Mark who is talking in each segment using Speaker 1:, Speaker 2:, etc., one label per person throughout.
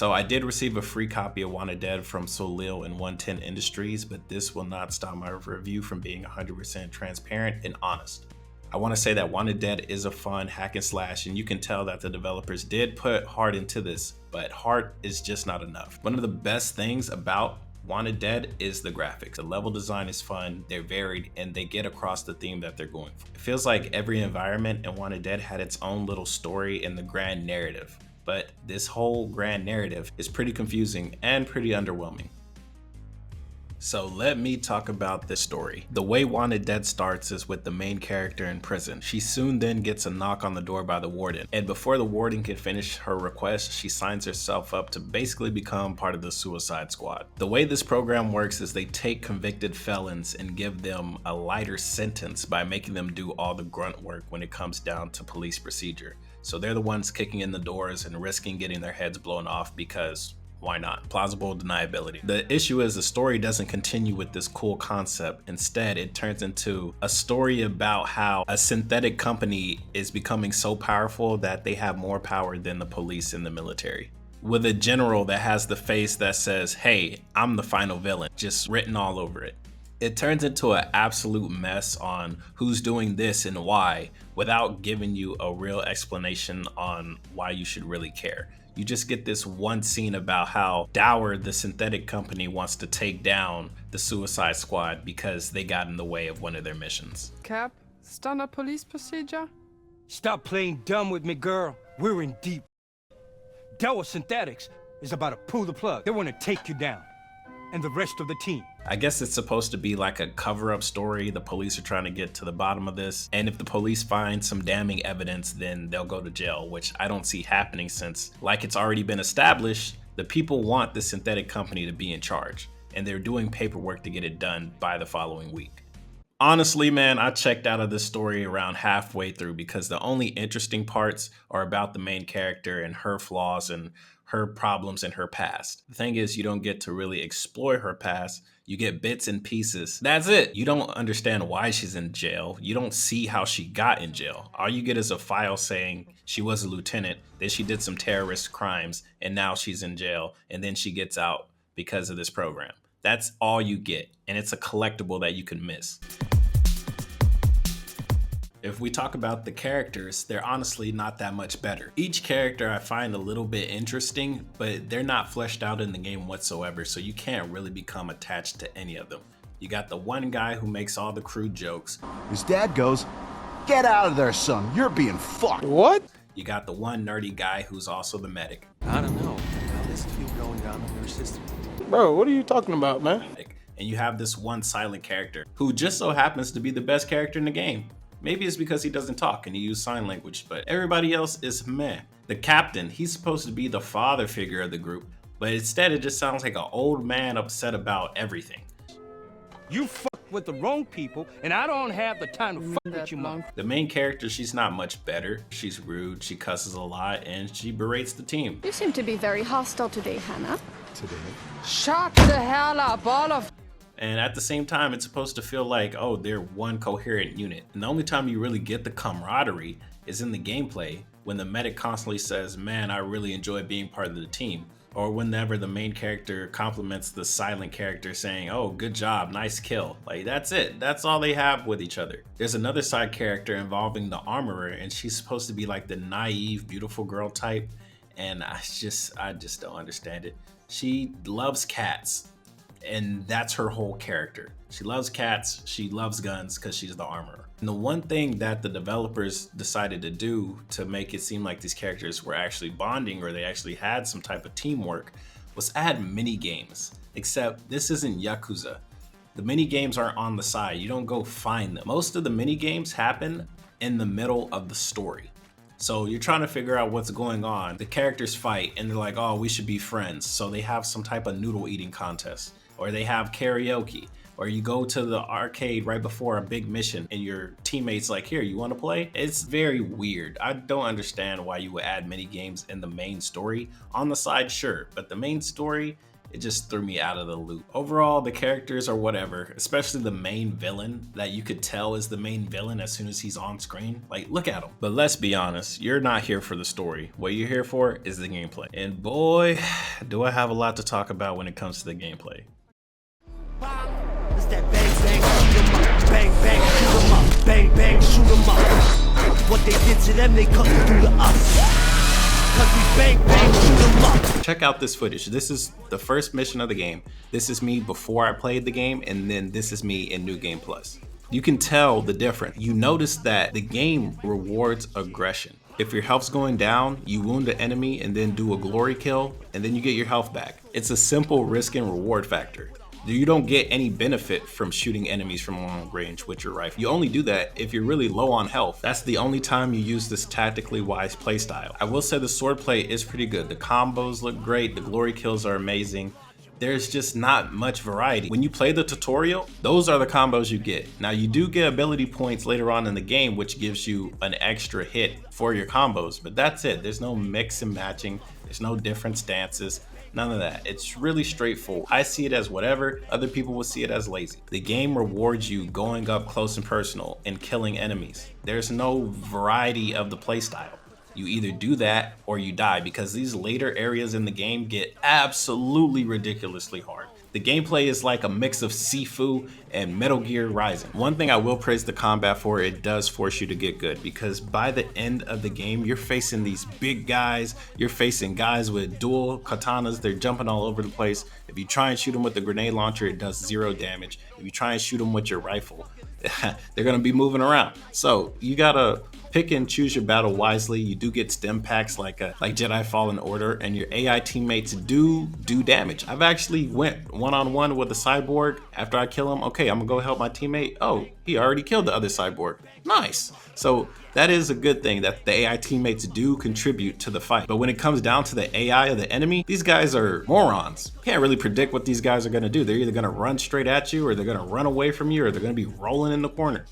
Speaker 1: So I did receive a free copy of Wanted Dead from SOLEIL and 110 Industries, but this will not stop my review from being 100% transparent and honest. I want to say that Wanted Dead is a fun hack and slash, and you can tell that the developers did put heart into this, but heart is just not enough. One of the best things about Wanted Dead is the graphics. The level design is fun, they're varied, and they get across the theme that they're going for. It feels like every environment in Wanted Dead had its own little story in the grand narrative, but this whole grand narrative is pretty confusing and pretty underwhelming. So let me talk about this story. The way Wanted Dead starts is with the main character in prison. She soon then gets a knock on the door by the warden, and before the warden can finish her request, she signs herself up to basically become part of the Suicide Squad. The way this program works is they take convicted felons and give them a lighter sentence by making them do all the grunt work when it comes down to police procedure. So they're the ones kicking in the doors and risking getting their heads blown off because why not? Plausible deniability. The issue is the story doesn't continue with this cool concept. Instead, it turns into a story about how a synthetic company is becoming so powerful that they have more power than the police and the military. With a general that has the face that says, "Hey, I'm the final villain," just written all over it. It turns into an absolute mess on who's doing this and why, without giving you a real explanation on why you should really care. You just get this one scene about how Dower, the synthetic company, wants to take down the Suicide Squad because they got in the way of one of their missions.
Speaker 2: Cap, standard police procedure?
Speaker 3: Stop playing dumb with me, girl. We're in deep. Dower Synthetics is about to pull the plug. They want to take you down, and the rest of the team.
Speaker 1: I guess it's supposed to be like a cover-up story. The police are trying to get to the bottom of this, and if the police find some damning evidence, then they'll go to jail, which I don't see happening since, like it's already been established, the people want the synthetic company to be in charge, and they're doing paperwork to get it done by the following week. Honestly, man, I checked out of this story around halfway through because the only interesting parts are about the main character and her flaws and her problems in her past. The thing is, you don't get to really explore her past. You get bits and pieces. That's it. You don't understand why she's in jail. You don't see how she got in jail. All you get is a file saying she was a lieutenant, then she did some terrorist crimes, and now she's in jail, and then she gets out because of this program. That's all you get, and it's a collectible that you can miss. If we talk about the characters, they're honestly not that much better. Each character I find a little bit interesting, but they're not fleshed out in the game whatsoever, so you can't really become attached to any of them. You got the one guy who makes all the crude jokes.
Speaker 4: His dad goes, "Get out of there, son, you're being fucked."
Speaker 2: What?
Speaker 1: You got the one nerdy guy who's also the medic.
Speaker 5: I don't know. How does it feel going down in your system?
Speaker 2: Bro, what are you talking about, man?
Speaker 1: And you have this one silent character who just so happens to be the best character in the game. Maybe it's because he doesn't talk and he uses sign language, but everybody else is meh. The captain, he's supposed to be the father figure of the group, but instead it just sounds like an old man upset about everything.
Speaker 3: You fuck with the wrong people, and I don't have the time to fuck with you, mom.
Speaker 1: The main character, she's not much better. She's rude, she cusses a lot, and she berates the team.
Speaker 6: You seem to be very hostile today, Hannah.
Speaker 4: Today.
Speaker 2: Shut the hell up, all of
Speaker 1: And at the same time, it's supposed to feel like, oh, they're one coherent unit. And the only time you really get the camaraderie is in the gameplay, when the medic constantly says, "Man, I really enjoy being part of the team." Or whenever the main character compliments the silent character saying, "Oh, good job, nice kill." Like, that's it. That's all they have with each other. There's another side character involving the armorer, and she's supposed to be like the naive, beautiful girl type. And I just don't understand it. She loves cats. And that's her whole character. She loves cats, she loves guns because she's the armorer. And the one thing that the developers decided to do to make it seem like these characters were actually bonding or they actually had some type of teamwork was add mini games. Except this isn't Yakuza. The mini games aren't on the side, you don't go find them. Most of the mini games happen in the middle of the story. So you're trying to figure out what's going on. The characters fight and they're like, "Oh, we should be friends." So they have some type of noodle eating contest. Or they have karaoke, or you go to the arcade right before a big mission and your teammates like, "Here, you want to play?" It's very weird. I don't understand why you would add mini games in the main story. On the side, sure, but the main story it just threw me out of the loop. Overall, the characters are whatever, especially the main villain that you could tell is the main villain as soon as he's on screen. Like, look at him. But let's be honest, you're not here for the story. What you're here for is the gameplay. And boy, do I have a lot to talk about when it comes to the gameplay.
Speaker 7: It's that bang, bang, shoot 'em up. Bang, bang, shoot 'em up. What they did to them, they couldn't do to us. 'Cause we bang, bang, shoot 'em up.
Speaker 1: Check out this footage. This is the first mission of the game. This is me before I played the game, and then this is me in New Game Plus. You can tell the difference. You notice that the game rewards aggression. If your health's going down, you wound the enemy and then do a glory kill, and then you get your health back. It's a simple risk and reward factor. You don't get any benefit from shooting enemies from long range with your rifle. You only do that if you're really low on health. That's the only time you use this tactically wise playstyle. I will say the swordplay is pretty good. The combos look great, the glory kills are amazing. There's just not much variety. When you play the tutorial, those are the combos you get. Now you do get ability points later on in the game, which gives you an extra hit for your combos, but that's it. There's no mix and matching. There's no different stances. None of that. It's really straightforward. I see it as whatever, other people will see it as lazy. The game rewards you going up close and personal and killing enemies. There's no variety of the playstyle. You either do that or you die, because these later areas in the game get absolutely ridiculously hard. The gameplay is like a mix of Sifu and Metal Gear Rising. One thing I will praise the combat for, it does force you to get good, because by the end of the game, you're facing these big guys, you're facing guys with dual katanas, they're jumping all over the place. If you try and shoot them with the grenade launcher, it does 0 damage. If you try and shoot them with your rifle, they're gonna be moving around. So you gotta pick and choose your battle wisely. You do get stim packs like Jedi Fallen Order, and your AI teammates do damage. I've actually went one-on-one with a cyborg. After I kill him, okay, I'm gonna go help my teammate. Oh, he already killed the other cyborg. Nice. So that is a good thing that the AI teammates do contribute to the fight. But when it comes down to the AI of the enemy, these guys are morons. You can't really predict what these guys are gonna do. They're either gonna run straight at you, or they're gonna run away from you, or they're gonna be rolling in the corner.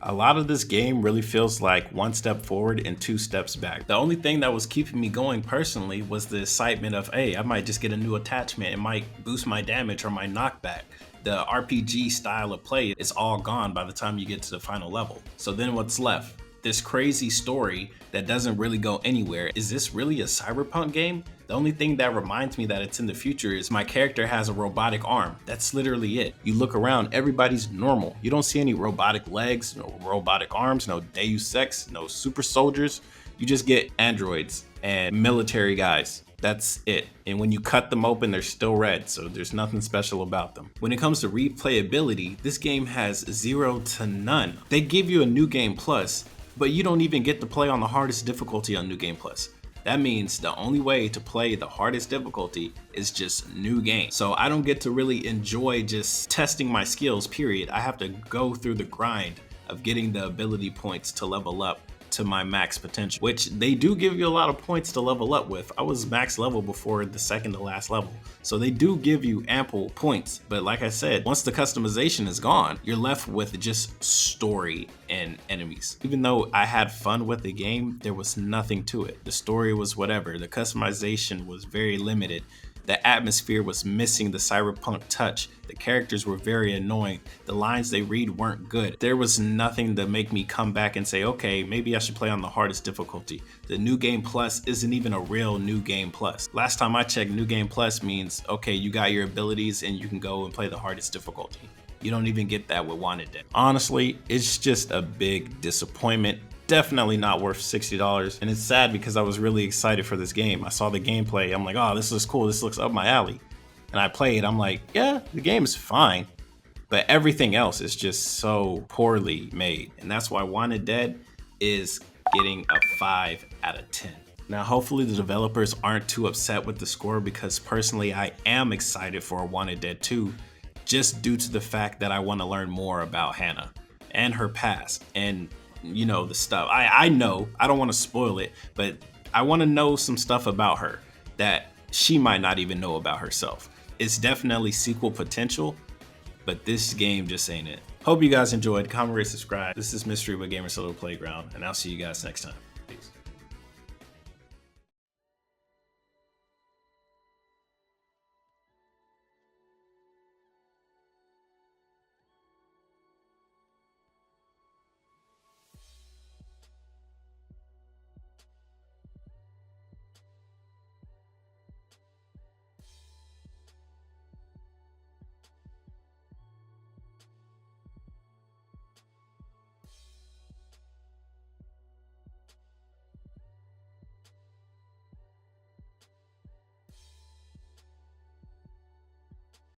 Speaker 1: A lot of this game really feels like 1 step forward and 2 steps back. The only thing that was keeping me going personally was the excitement of, hey, I might just get a new attachment. It might boost my damage or my knockback. The RPG style of play is all gone by the time you get to the final level. So then what's left? This crazy story that doesn't really go anywhere. Is this really a cyberpunk game? The only thing that reminds me that it's in the future is my character has a robotic arm. That's literally it. You look around, everybody's normal. You don't see any robotic legs, no robotic arms, no Deus Ex, no super soldiers. You just get androids and military guys. That's it. And when you cut them open, they're still red, so there's nothing special about them. When it comes to replayability, this game has 0 to none. They give you a New Game Plus, but you don't even get to play on the hardest difficulty on New Game Plus. That means the only way to play the hardest difficulty is just new game. So I don't get to really enjoy just testing my skills, period. I have to go through the grind of getting the ability points to level up to my max potential, which they do give you a lot of points to level up with. I was max level before the second to last level. So they do give you ample points. But like I said, once the customization is gone, you're left with just story and enemies. Even though I had fun with the game, there was nothing to it. The story was whatever. The customization was very limited. The atmosphere was missing the cyberpunk touch. The characters were very annoying. The lines they read weren't good. There was nothing to make me come back and say, okay, maybe I should play on the hardest difficulty. The New Game Plus isn't even a real New Game Plus. Last time I checked, New Game Plus means, okay, you got your abilities and you can go and play the hardest difficulty. You don't even get that with Wanted Dead. Honestly, it's just a big disappointment. Definitely not worth $60, and it's sad because I was really excited for this game. I saw the gameplay, I'm like, oh, this looks cool, this looks up my alley. And I played, I'm like, yeah, the game is fine, but everything else is just so poorly made. And that's why Wanted Dead is getting a 5 out of 10. Now, hopefully the developers aren't too upset with the score, because personally, I am excited for Wanted Dead 2, just due to the fact that I want to learn more about Hannah and her past, and you know, the stuff. I know, I don't want to spoil it, but I want to know some stuff about her that she might not even know about herself. It's definitely sequel potential, but this game just ain't it. Hope you guys enjoyed. Comment, rate, subscribe. This is Mystery with Gamer Solo Playground, and I'll see you guys next time.